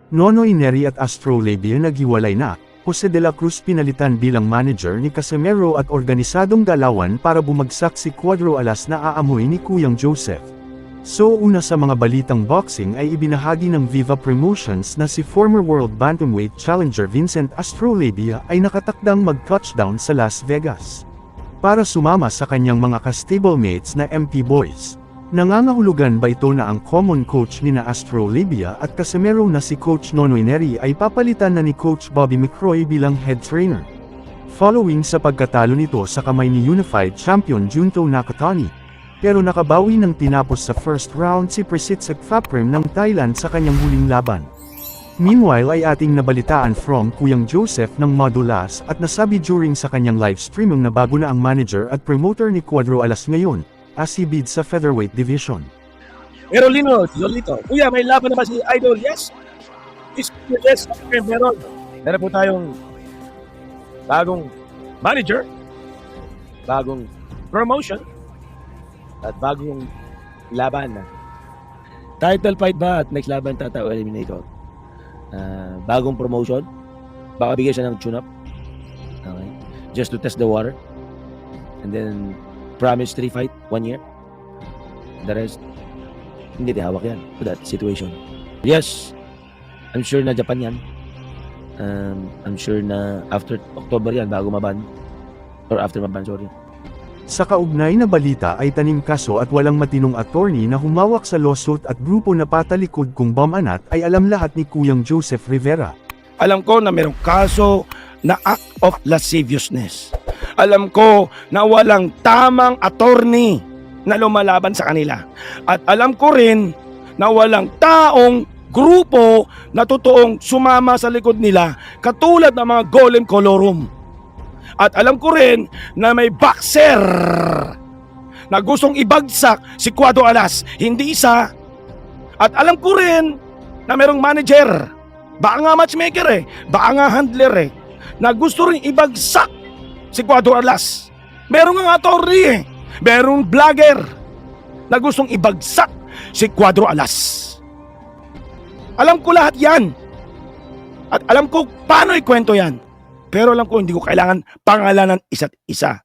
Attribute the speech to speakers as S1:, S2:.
S1: Nonoy Neri at Astrolabia naghiwalay na, Jose de la Cruz pinalitan bilang manager ni Casimero at organisadong galawan para bumagsak si Cuadro Alas na aamoy ni Kuyang Joseph. So una sa mga balitang boxing ay ibinahagi ng Viva Promotions na si former World Bantamweight Challenger Vincent Astrolabia ay nakatakdang mag-touchdown sa Las Vegas para sumama sa kanyang mga ka-stablemates na MP Boys. Nangangahulugan ba ito na ang common coach ni na Astrolabia at Casimero na si Coach Nonoy Neri ay papalitan na ni Coach Bobby McCroy bilang head trainer? Following sa pagkatalo nito sa kamay ni Unified Champion Junto Nakatani. Pero nakabawi ng tinapos sa first round si Persitsag Faprim ng Thailand sa kanyang huling laban. Meanwhile ay ating nabalitaan from Kuyang Joseph ng Madulas at nasabi during sa kanyang live streaming na bago na ang manager at promoter ni Cuadro Alas ngayon, as he bids sa featherweight division.
S2: Pero Lolito, kuya, may laban na ba si Idol? Yes. Yes, meron. Meron po tayong bagong manager, bagong promotion, at bagong laban na. Title fight ba at next laban Tata o Eliminator? Bagong promotion, baka bigyan siya ng tune-up. Okay. Just to test the water. And then, promise 3 fight, 1 year. The rest, hindi hawak yan to that situation. Yes, I'm sure na Japan yan. I'm sure na after October yan, bago maban. Or after maban, sorry.
S1: Sa kaugnay na balita ay tanim kaso at walang matinong attorney na humawak sa lawsuit at grupo na patalikod kung Bamanat ay alam lahat ni Kuyang Joseph Rivera.
S2: Alam ko na mayroong kaso na act of lasciviousness. Alam ko na walang tamang attorney na lumalaban sa kanila. At alam ko rin na walang taong grupo na totoong sumama sa likod nila katulad ng mga Golem Colorum. At alam ko rin na may boxer na gustong ibagsak si Cuadro Alas, hindi isa. At alam ko rin na mayroong manager, baka nga matchmaker baka nga handler na gusto rin ibagsak si Cuadro Alas. Merong nga attorney merong vlogger na gustong ibagsak si Cuadro Alas. Alam ko lahat yan. At alam ko paano ikwento yan. Pero alam ko hindi ko kailangan pangalanan isa't isa.